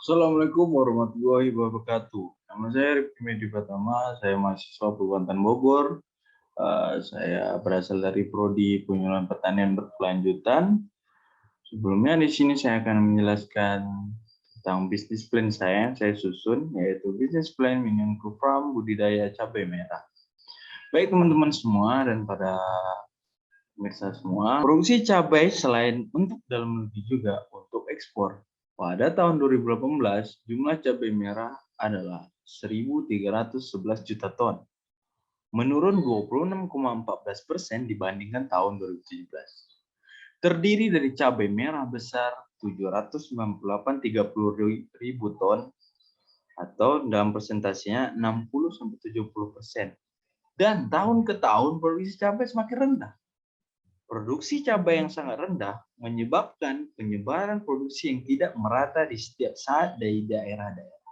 Assalamualaikum warahmatullahi wabarakatuh. Nama saya Rifki Medi Pratama, saya mahasiswa Perguruan Bogor. Saya berasal dari Prodi Penyuluhan Pertanian Berkelanjutan. Sebelumnya di sini saya akan menjelaskan tentang bisnis plan saya susun, yaitu bisnis plan Minionku Farm budidaya cabai merah. Baik teman-teman semua dan pada pemirsa semua, produksi cabai selain untuk dalam negeri juga untuk ekspor. Pada tahun 2018, jumlah cabai merah adalah 1.311 juta ton, menurun 26,14% dibandingkan tahun 2017. Terdiri dari cabai merah besar 798,30 ton atau dalam presentasinya 60-70%. Dan tahun ke tahun produksi cabai semakin rendah. Produksi cabai yang sangat rendah menyebabkan penyebaran produksi yang tidak merata di setiap saat dari daerah-daerah.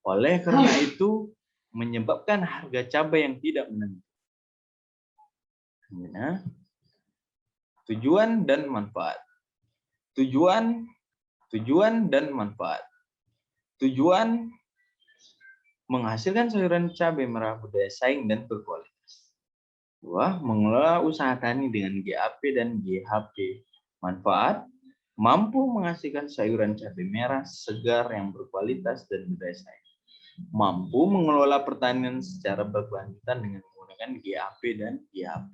Oleh karena itu, menyebabkan harga cabai yang tidak menentu. Tujuan dan manfaat. Tujuan dan manfaat. Tujuan menghasilkan sayuran cabai merah budaya saing dan berkualitas. 2. Mengelola usaha tani dengan GAP dan GHP. Manfaat, mampu menghasilkan sayuran cabai merah segar yang berkualitas dan budaya saing. Mampu mengelola pertanian secara berkelanjutan dengan menggunakan GAP dan GHP.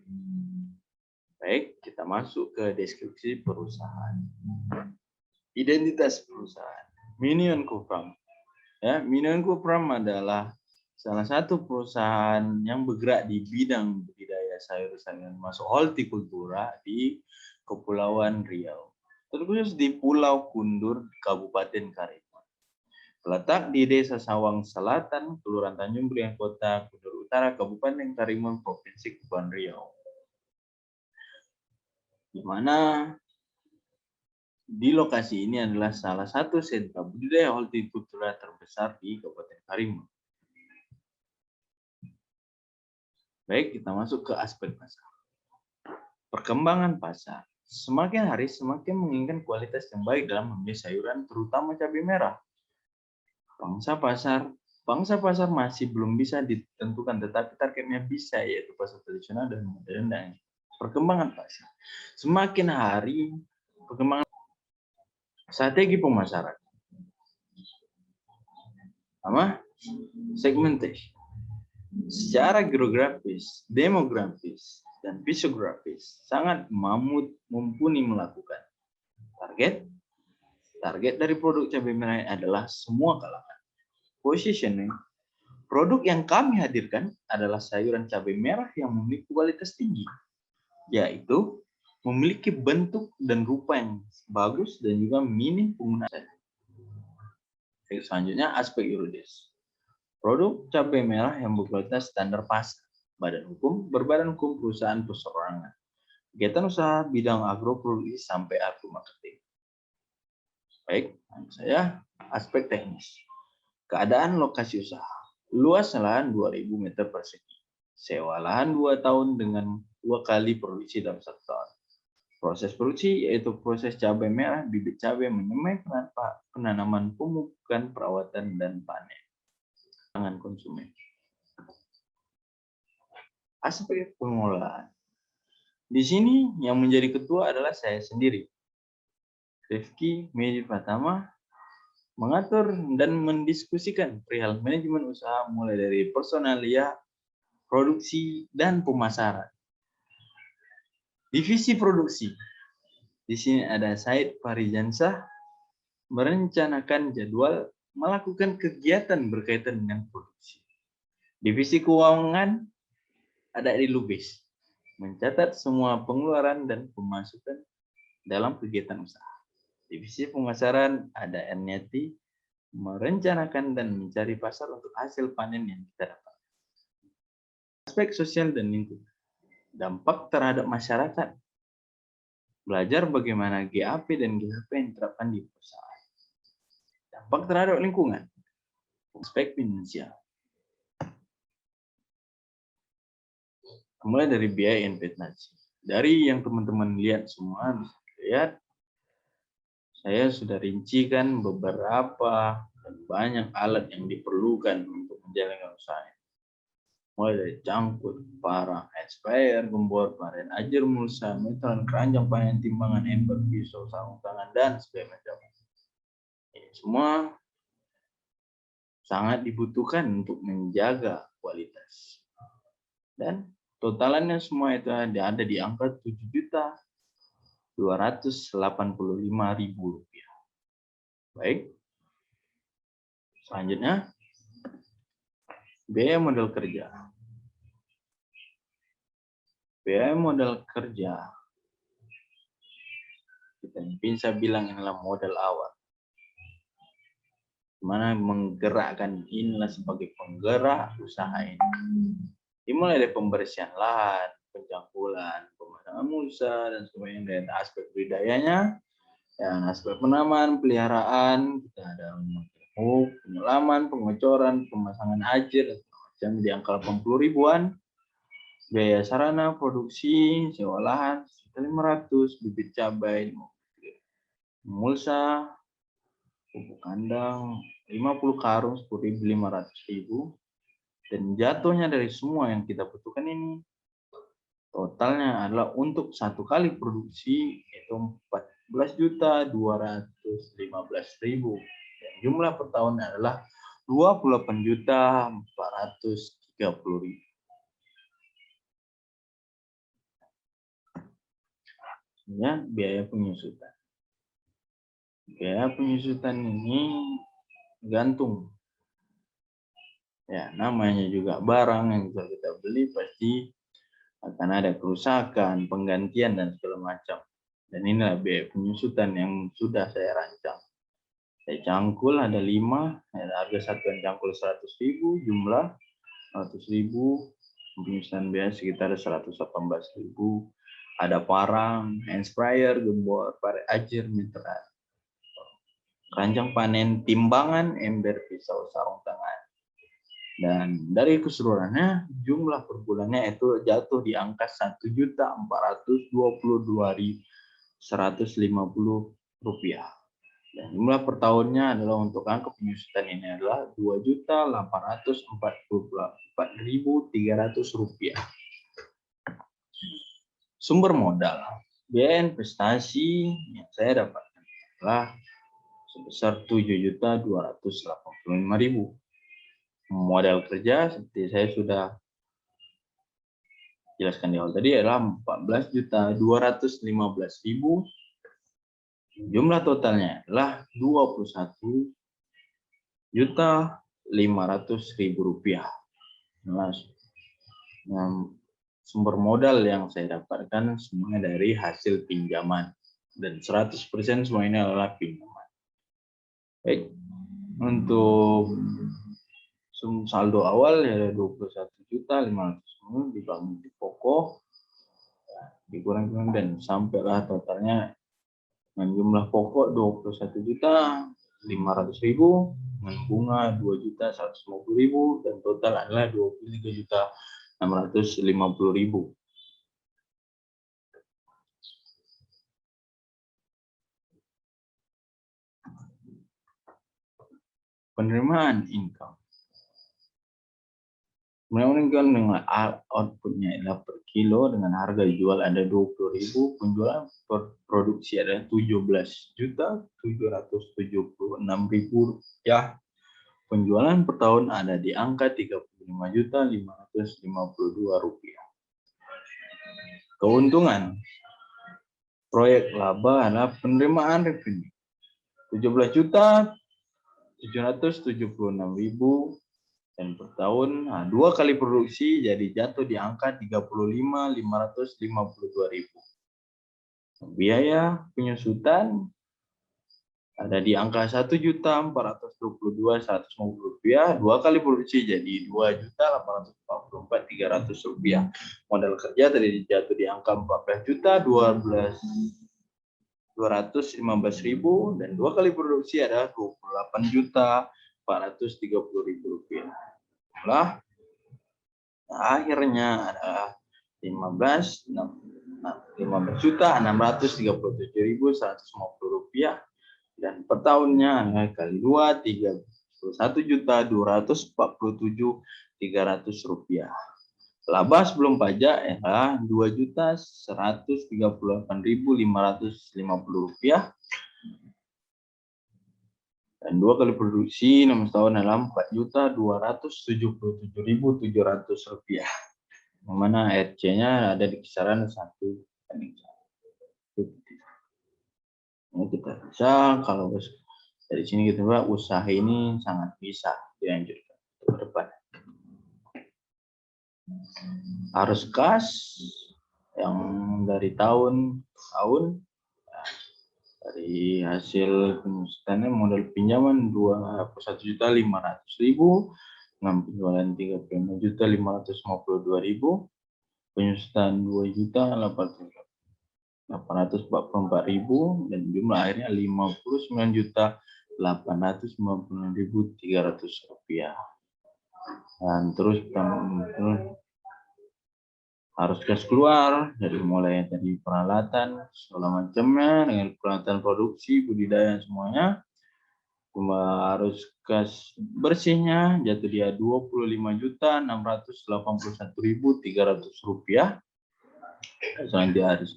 Baik, kita masuk ke deskripsi perusahaan. Identitas perusahaan. Minionku Farm. Minionku Farm adalah salah satu perusahaan yang bergerak di bidang budidaya sayur-sayuran masuk hortikultura di Kepulauan Riau, terkhusus di Pulau Kundur, Kabupaten Karimun. Terletak di Desa Sawang Selatan, Kelurahan Tanjung Priok Kota, Kundur Utara, Kabupaten Karimun, Provinsi Kepulauan Riau. Di mana di lokasi ini adalah salah satu sentra budidaya hortikultura terbesar di Kabupaten Karimun. Baik, kita masuk ke aspek pasar. Perkembangan pasar. Semakin hari semakin menginginkan kualitas yang baik dalam memilih sayuran, terutama cabai merah. Pangsa pasar masih belum bisa ditentukan, tetapi targetnya bisa, yaitu pasar tradisional dan modern. Perkembangan pasar. Semakin hari, perkembangan strategi pemasaran. Segmentasi. Secara geografis, demografis, dan fisiografis sangat mumpuni melakukan. Target dari produk cabai merah adalah semua kalangan. Positioning, produk yang kami hadirkan adalah sayuran cabai merah yang memiliki kualitas tinggi, yaitu memiliki bentuk dan rupa yang bagus dan juga minim penggunaan. Selanjutnya aspek yuridis. Produk cabai merah yang berkualitas standar pasar. Berbadan hukum perusahaan perseorangan. Kegiatan usaha bidang agroproduksi sampai agromarketing. Baik, saya aspek teknis. Keadaan lokasi usaha. Luas lahan 2.000 meter persegi. Sewa lahan 2 tahun dengan 2 kali produksi dalam 1 tahun. Proses produksi yaitu proses cabai merah, bibit cabai, menyemai, penanaman, pemupukan, perawatan, dan panen. Tangan konsumen. Aspek pengelolaan. Di sini yang menjadi ketua adalah saya sendiri, Rifki Medi Pratama, mengatur dan mendiskusikan perihal manajemen usaha mulai dari personalia, produksi, dan pemasaran. Divisi produksi. Di sini ada Said Farijansah, merencanakan jadwal melakukan kegiatan berkaitan dengan produksi. Divisi keuangan ada di Lubis, mencatat semua pengeluaran dan pemasukan dalam kegiatan usaha. Divisi pemasaran ada Erniati, merencanakan dan mencari pasar untuk hasil panen yang kita dapat. Aspek sosial dan lingkungan. Dampak terhadap masyarakat. Belajar bagaimana GAP dan GHP yang diterapkan di perusahaan. Dampak terhadap lingkungan. Aspek finansial. Mulai dari biaya investasi. Dari yang teman-teman lihat semua, bisa lihat saya sudah rincikan beberapa dan banyak alat yang diperlukan untuk menjalankan usaha. Mulai dari cangkul, parang, expired, gembor, paren, ajar, mulsa, meteran, keranjang, panen, timbangan, ember, pisau, sarung tangan, dan segala macam. Ini semua sangat dibutuhkan untuk menjaga kualitas. Dan totalannya semua itu ada di angka Rp7.285.000. Baik. Selanjutnya, biaya modal kerja. Biaya modal kerja, kita bisa bilang inilah modal awal. Mana menggerakkan inilah sebagai penggerak usaha ini. Dimulai dari pembersihan lahan, pencangkulan, pemasangan mulsa, dan sebagainya. Dan aspek budayanya, dan aspek penanaman, peliharaan, kita ada penyelaman, pengocoran, pemasangan ajar, dan di angka 80 ribuan. Biaya sarana, produksi, sewa lahan, 500, bibit cabai, mulsa, pupuk kandang, 50 karung, 10.500.000. Dan jatuhnya dari semua yang kita butuhkan ini, totalnya adalah untuk satu kali produksi itu 14.215.000. Dan jumlah per tahun adalah 28.430.000. Ya, biaya penyusutan. Biaya penyusutan ini gantung. Ya, namanya juga barang yang bisa kita beli pasti akan ada kerusakan, penggantian, dan segala macam. Dan inilah biaya penyusutan yang sudah saya rancang. Saya cangkul ada 5, ada harga satuan cangkul 100.000, jumlah 100.000, penyusutan biaya sekitar 118.000. Ada parang, hand sprayer, gembor, pare ajar, meteran, keranjang panen, timbangan, ember, pisau, sarung tangan. Dan dari keseluruhannya, jumlah per bulannya itu jatuh di angka Rp1.422.150. Dan jumlah per tahunnya adalah untuk angka penyusutan ini adalah Rp2.844.300. Sumber modal. Biaya investasi yang saya dapatkan adalah sebesar Rp7.285.000. Modal kerja seperti saya sudah jelaskan di awal tadi adalah 14.215.000. Jumlah totalnya adalah Rp21.500.000. Nah, sumber modal yang saya dapatkan semuanya dari hasil pinjaman, dan 100% semua ini adalah pinjaman. Baik, untuk saldo awal ya 21.500.000 dibangun di pokok, dikurang-kurang dan sampailah totalnya dengan jumlah pokok 21.500.000, dengan bunga 2.150.000, dan total adalah 23.650.000. Penerimaan income. Menunjukkan dengan outputnya adalah per kilo dengan harga jual ada 20.000, penjualan per produksi ada 17.776.000 ya. Penjualan per tahun ada di angka 35.552 rupiah. Keuntungan proyek laba adalah penerimaan revenue 17.776.000. Dan per tahun, dua kali produksi jadi jatuh di angka 35.552.000. Biaya penyusutan ada di angka 1.422.150 rupiah. Dua kali produksi jadi 2.844.300 rupiah. Modal kerja tadi jatuh di angka 14.215.000 dan dua kali produksi adalah 28.430.000 rupiah. Nah, akhirnya ada 15.637.150 rupiah. per tahunnya kali 2, 31.247.300 rupiah. Laba sebelum pajak adalah 2.138.550 rupiah. Dan 2 kali produksi 6 tahun adalah 4.277.700 rupiah. Yang mana RC-nya ada di kisaran 1:1. Ini kita bisa, kalau dari sini kita lihat usaha ini sangat bisa dilanjutkan ke depan. Arus kas yang dari tahun ke tahun, dari hasil pengusutannya modal pinjaman 21.500.000, penjualan 35.552.000, penyusutan 2.844.000, dan jumlah akhirnya 59.896.300 rupiah. Dan terus harus gas keluar dari mulai dari peralatan segala macamnya dengan peralatan produksi, budidaya semuanya. Cuma harus gas bersihnya jatuh dia 25.681.300 rupiah. Selanjutnya harus,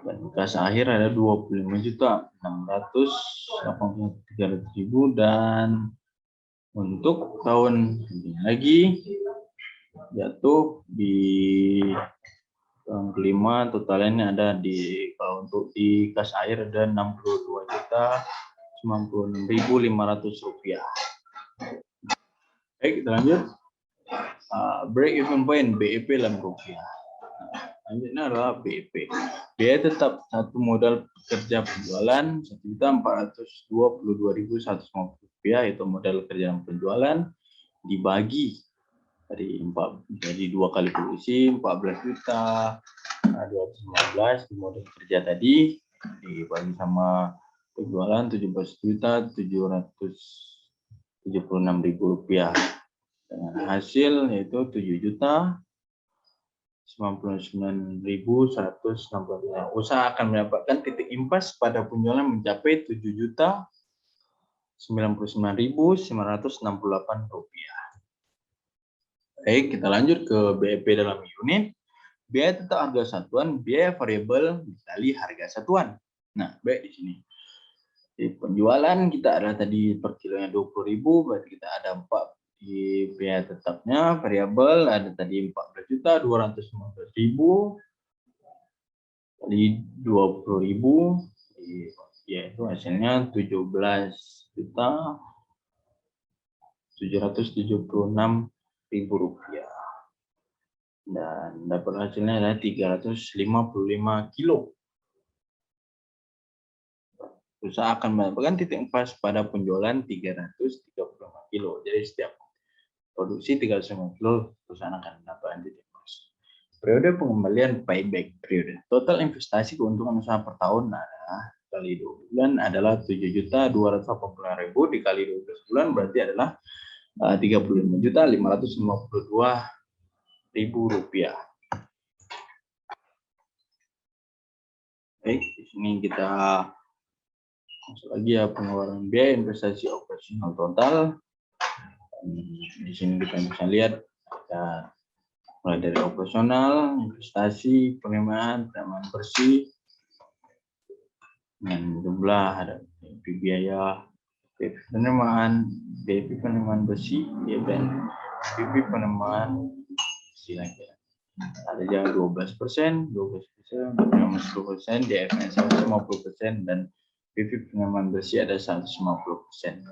dan gas akhir ada 25.681.300, dan untuk tahun ini lagi jatuh di tahun kelima totalnya ada di, kalau untuk di kas air ada 62.096.500 rupiah. Baik, kita lanjut. Break even point BEP dalam rupiah. Selanjutnya adalah BEP. Biaya tetap satu modal kerja penjualan 1.422.150 rupiah, itu modal kerja dan penjualan dibagi dari 4, jadi 2 kali produksi 14.215 di modal kerja tadi dibagi sama penjualan 17.776.000 rupiah, dengan hasil yaitu 7.099.160. Usaha akan mendapatkan titik impas pada penjualan mencapai 7.099.968 rupiah. Baik, kita lanjut ke BEP dalam unit. Biaya tetap harga satuan, biaya variabel dikali harga satuan. Nah, baik di sini. Di penjualan kita ada tadi per kilonya 20.000, berarti kita ada 4 di biaya tetapnya, variabel ada tadi 14.215.000 kali 20.000, yaitu hasilnya 17.776.000 rupiah, dan dapat hasilnya adalah 355 kilo. Usaha akan mendapatkan titik impas pada penjualan 335 kilo. Jadi setiap produksi 305 kilo, perusahaan akan mendapatkan titik impas. Periode pengembalian payback period. Total investasi keuntungan usaha per tahun adalah kali 12 bulan adalah 7.280.000 dikali 12 bulan berarti adalah 35.552.000 rupiah. Baik, di sini kita masuk lagi ya, pengeluaran biaya investasi operasional total. Di sini kita bisa lihat ada mulai dari operasional, investasi, penerimaan bersih, dan jumlah ada biaya penerimaan, BEP penerimaan bersih, dan BEP penerimaan bersih lagi. Ada yang 12%, 10%, DFN 150%, dan BEP penerimaan bersih ada 150%.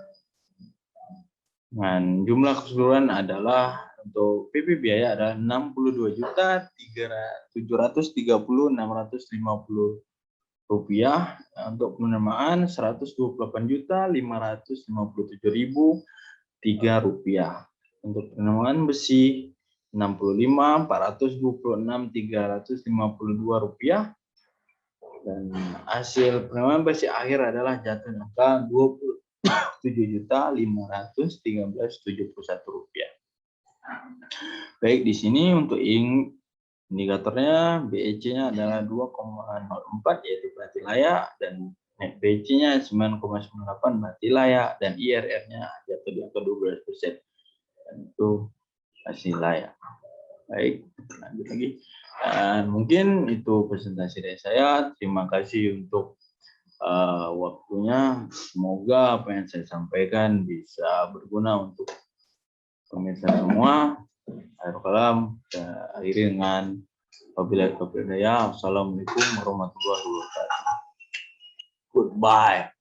Dan jumlah keseluruhan adalah untuk BEP biaya ada 62.730.650 rupiah, untuk penerimaan 128.557.003 rupiah, untuk penerimaan besi 65.426.352 rupiah, dan hasil penerimaan besi akhir adalah jatuh angka 27.513.071 rupiah. Baik, di sini untuk indikatornya BEC-nya adalah 2,04, yaitu berarti layak, dan BC-nya 9,98 berarti layak, dan IRR-nya jatuh di angka 12%. Dan itu masih layak. Baik, lanjut lagi. Dan mungkin itu presentasi dari saya. Terima kasih untuk waktunya. Semoga apa yang saya sampaikan bisa berguna untuk pemirsa semua. Akhir kalam, kita akhiri dengan wabillahi taufiq wal hidayah. Assalamualaikum warahmatullahi wabarakatuh. Goodbye.